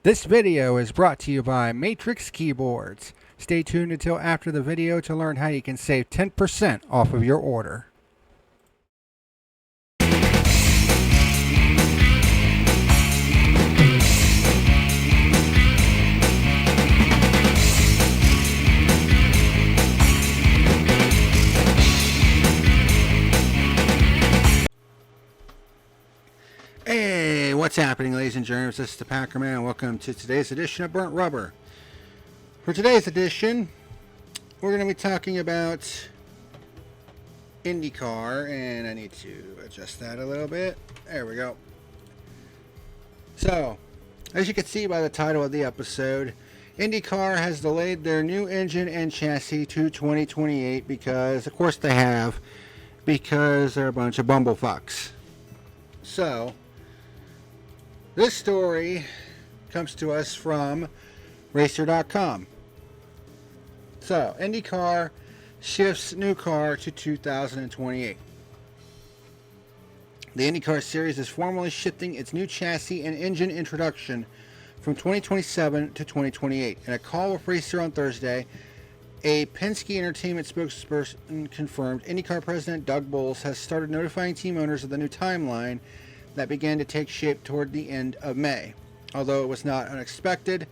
This video is brought to you by Matrix Keyboards. Stay tuned until after the video to learn how you can save 10% off of your order. Hey, what's happening, ladies and gentlemen? This is the PackerMan. Welcome to today's edition of Burnt Rubber. For today's edition, we're going to be talking about IndyCar, and I need to adjust that a little bit. There we go. So, as you can see by the title of the episode, IndyCar has delayed their new engine and chassis to 2028 because, of course they have, because they're a bunch of bumblefucks. So, this story comes to us from Racer.com. So, IndyCar shifts new car to 2028. The IndyCar series is formally shifting its new chassis and engine introduction from 2027 to 2028. In a call with Racer on Thursday, a Penske Entertainment spokesperson confirmed IndyCar President Doug Boles has started notifying team owners of the new timeline that began to take shape toward the end of May. Although it was not unexpected,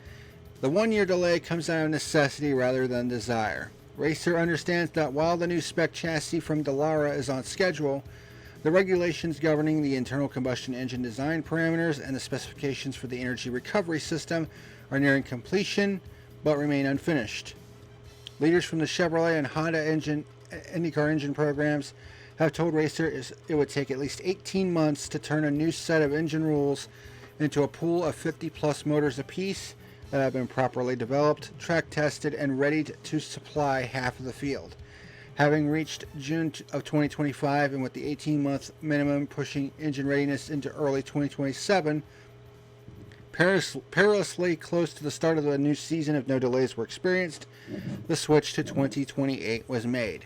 the one-year delay comes out of necessity rather than desire. Racer understands that while the new spec chassis from Dallara is on schedule, the regulations governing the internal combustion engine design parameters and the specifications for the energy recovery system are nearing completion but remain unfinished. Leaders from the Chevrolet and Honda IndyCar engine programs have told Racer it would take at least 18 months to turn a new set of engine rules into a pool of 50 plus motors apiece that have been properly developed, track tested, and ready to supply half of the field. Having reached June of 2025 and with the 18-month minimum pushing engine readiness into early 2027, perilously close to the start of the new season if no delays were experienced, the switch to 2028 was made.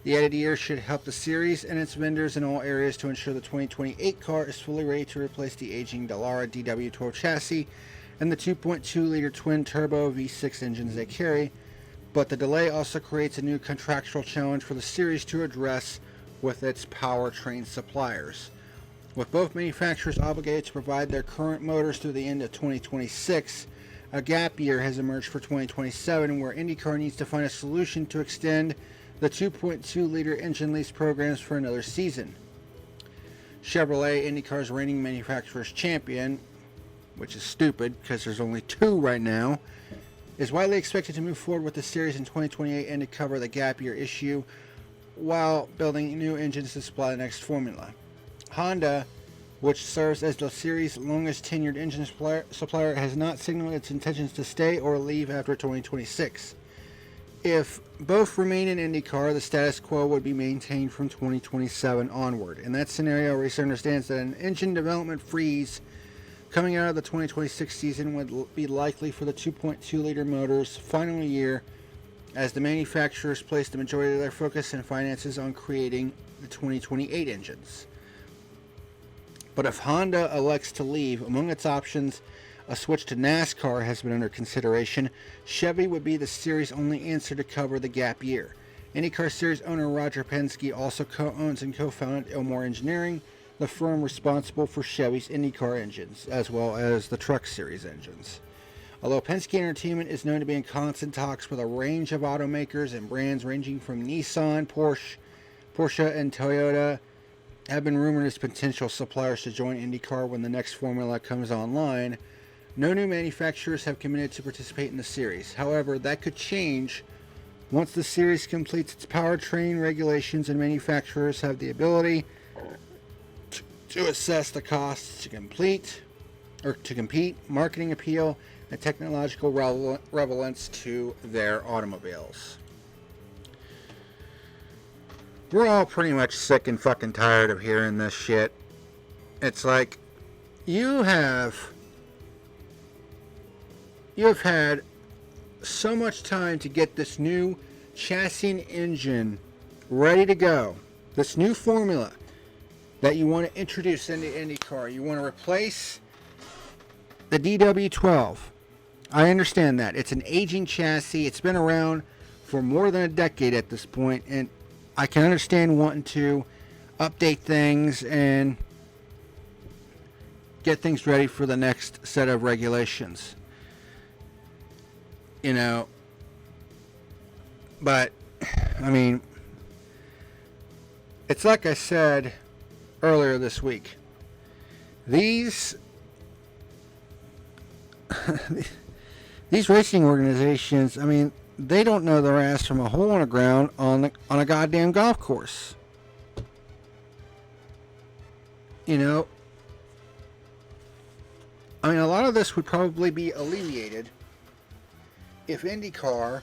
The added year should help the series and its vendors in all areas to ensure the 2028 car is fully ready to replace the aging Dallara DW12 chassis and the 2.2-liter twin-turbo V6 engines they carry, but the delay also creates a new contractual challenge for the series to address with its powertrain suppliers. With both manufacturers obligated to provide their current motors through the end of 2026, a gap year has emerged for 2027 where IndyCar needs to find a solution to extend the 2.2-liter engine lease programs for another season. Chevrolet, IndyCar's reigning manufacturer's champion, which is stupid because there's only two right now, is widely expected to move forward with the series in 2028 and to cover the gap year issue while building new engines to supply the next formula. Honda, which serves as the series' longest tenured engine supplier, has not signaled its intentions to stay or leave after 2026. If both remain in IndyCar, the status quo would be maintained from 2027 onward. In that scenario, Racer understands that an engine development freeze coming out of the 2026 season would be likely for the 2.2-liter motor's final year, as the manufacturers place the majority of their focus and finances on creating the 2028 engines. But if Honda elects to leave, among its options, a switch to NASCAR has been under consideration. Chevy would be the series' only answer to cover the gap year. IndyCar series owner Roger Penske also co-owns and co-founded Elmore Engineering, the firm responsible for Chevy's IndyCar engines, as well as the Truck Series engines. Although Penske Entertainment is known to be in constant talks with a range of automakers and brands ranging from Nissan, Porsche, and Toyota, have been rumored as potential suppliers to join IndyCar when the next formula comes online, no new manufacturers have committed to participate in the series. However, that could change once the series completes its powertrain regulations and manufacturers have the ability to assess the costs to compete, marketing appeal, and technological relevance to their automobiles. We're all pretty much sick and fucking tired of hearing this shit. It's like, you have had so much time to get this new chassis and engine ready to go. This new formula that you want to introduce into IndyCar. You want to replace The DW12. I understand that. It's an aging chassis. It's been around for more than a decade at this point, and I can understand wanting to update things and get things ready for the next set of regulations. You know, but, I mean, it's like I said earlier this week. These these racing organizations, I mean, they don't know their ass from a hole in the ground on a goddamn golf course. You know, I mean, a lot of this would probably be alleviated if IndyCar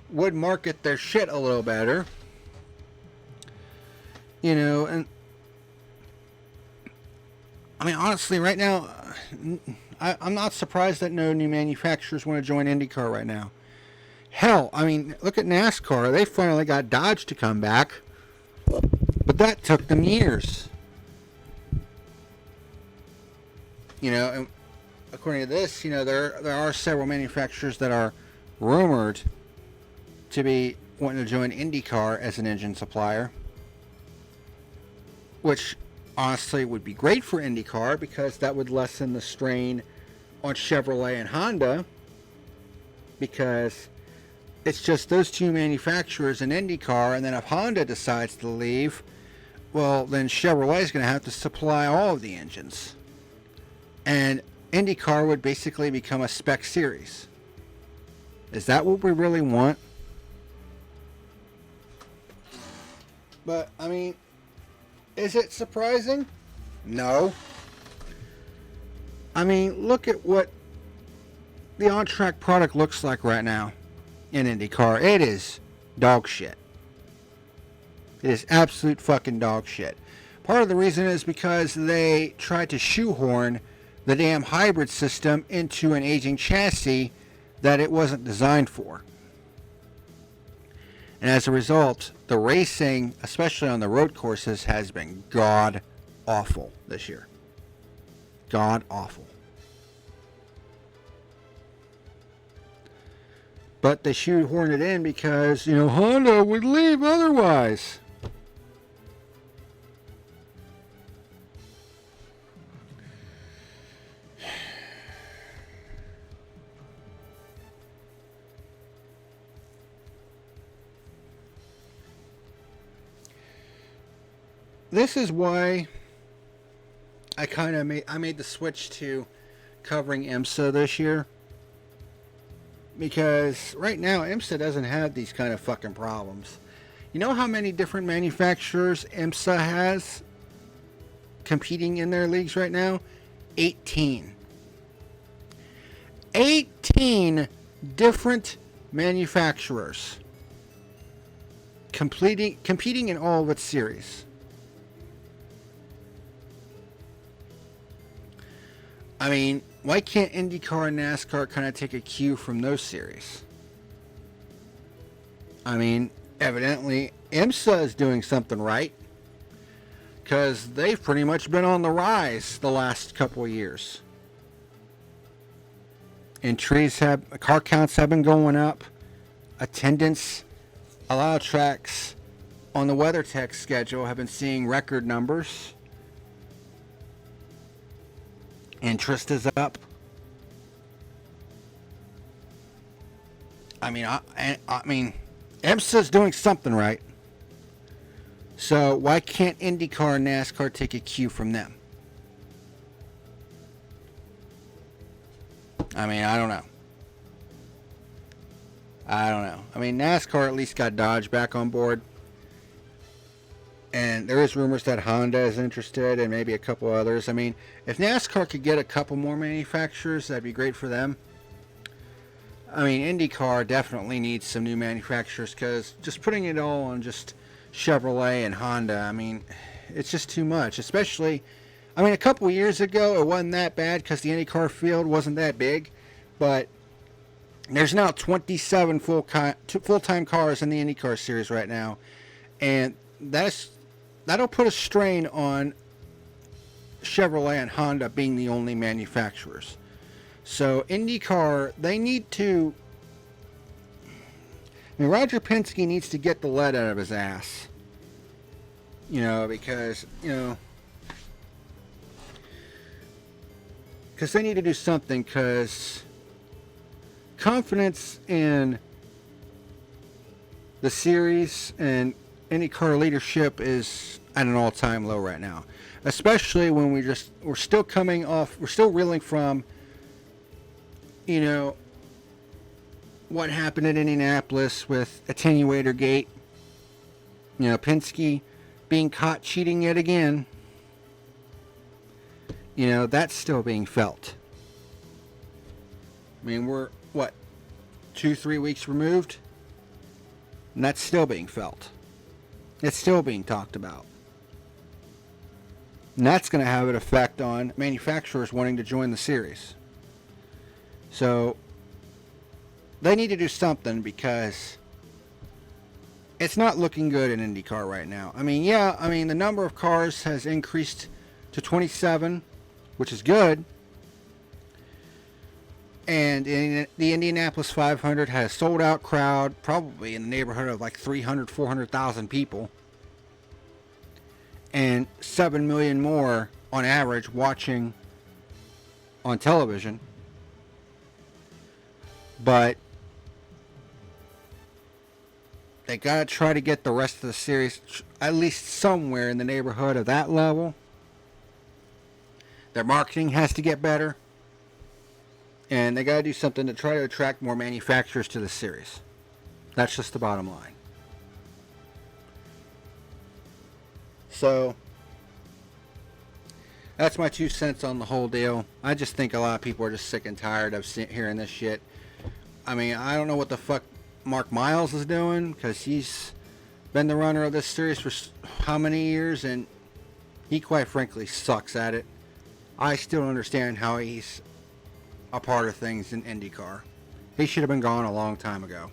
would market their shit a little better. You know, and I mean, honestly, right now, I'm not surprised that no new manufacturers want to join IndyCar right now. Hell, I mean, look at NASCAR. They finally got Dodge to come back, but that took them years. You know, and according to this, you know, there are several manufacturers that are rumored to be wanting to join IndyCar as an engine supplier, which honestly would be great for IndyCar because that would lessen the strain on Chevrolet and Honda, because it's just those two manufacturers in IndyCar, and then if Honda decides to leave, well, then Chevrolet is going to have to supply all of the engines, and IndyCar would basically become a spec series. Is that what we really want? But I mean, is it surprising? No. I mean, look at what the on-track product looks like right now in IndyCar. It is dog shit. It is absolute fucking dog shit. Part of the reason is because they tried to shoehorn the damn hybrid system into an aging chassis that it wasn't designed for. And as a result, the racing, especially on the road courses, has been god awful this year. God awful. But they shoehorned it in because, you know, Honda would leave otherwise. This is why I made the switch to covering IMSA this year, because right now IMSA doesn't have these kind of fucking problems. You know how many different manufacturers IMSA has competing in their leagues right now? 18. 18 different manufacturers competing in all of its series. I mean, why can't IndyCar and NASCAR kind of take a cue from those series? I mean, evidently, IMSA is doing something right, because they've pretty much been on the rise the last couple of years. Entries car counts have been going up. Attendance, a lot of tracks on the WeatherTech schedule have been seeing record numbers. Interest is up. I mean, IMSA's doing something right. So why can't IndyCar and NASCAR take a cue from them? I mean, I don't know. I mean, NASCAR at least got Dodge back on board. And there is rumors that Honda is interested, and maybe a couple others. I mean, if NASCAR could get a couple more manufacturers, that'd be great for them. I mean, IndyCar definitely needs some new manufacturers, because just putting it all on just Chevrolet and Honda, I mean, it's just too much. Especially, I mean, a couple years ago, it wasn't that bad because the IndyCar field wasn't that big. But there's now 27 full-time cars in the IndyCar series right now. And that'll put a strain on Chevrolet and Honda being the only manufacturers. So IndyCar, they need to... I mean, Roger Penske needs to get the lead out of his ass. Because, because they need to do something, because confidence in the series and IndyCar leadership is at an all-time low right now. Especially when we're still reeling from, what happened in Indianapolis with Attenuator Gate. Penske being caught cheating yet again. That's still being felt. I mean, we're, 2-3 weeks removed? And that's still being felt. It's still being talked about. And that's going to have an effect on manufacturers wanting to join the series. So, they need to do something, because it's not looking good in IndyCar right now. I mean, the number of cars has increased to 27, which is good. And the Indianapolis 500 has a sold-out crowd, probably in the neighborhood of like 300,000, 400,000 people. And 7 million more on average watching on television. But they gotta try to get the rest of the series at least somewhere in the neighborhood of that level. Their marketing has to get better. And they gotta do something to try to attract more manufacturers to the series. That's just the bottom line. So, that's my 2 cents on the whole deal. I just think a lot of people are just sick and tired of hearing this shit. I mean, I don't know what the fuck Mark Miles is doing, because he's been the runner of this series for how many years, and he quite frankly sucks at it. I still don't understand how he's a part of things in IndyCar. He should have been gone a long time ago.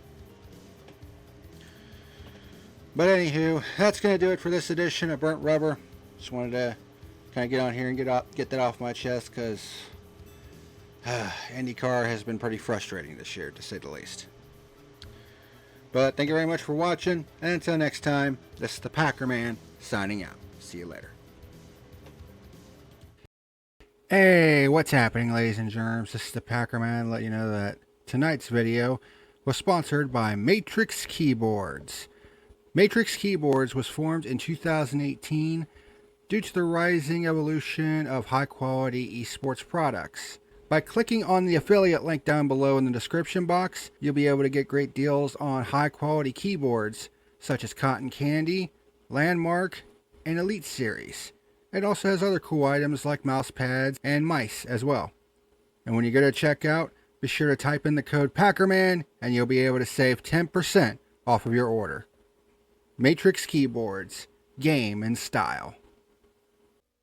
But anywho, that's going to do it for this edition of Burnt Rubber. Just wanted to kind of get on here and get that off my chest, because IndyCar has been pretty frustrating this year, to say the least. But thank you very much for watching, and until next time, this is the PackerMan signing out. See you later. Hey, what's happening, ladies and germs? This is the PackerMan, let you know that tonight's video was sponsored by Matrix Keyboards. Matrix Keyboards was formed in 2018 due to the rising evolution of high-quality esports products. By clicking on the affiliate link down below in the description box, you'll be able to get great deals on high-quality keyboards such as Cotton Candy, Landmark, and Elite Series. It also has other cool items like mouse pads and mice as well. And when you go to checkout, be sure to type in the code PackerMan and you'll be able to save 10% off of your order. Matrix Keyboards, game and style.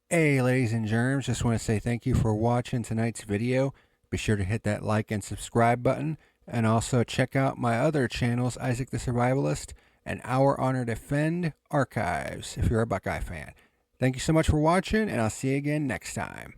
Hey ladies and germs, just want to say thank you for watching tonight's video. Be sure to hit that like and subscribe button, and also check out my other channels, Isaac the Survivalist and Our Honor Defend Archives, if you're a Buckeye fan. Thank you so much for watching, and I'll see you again next time.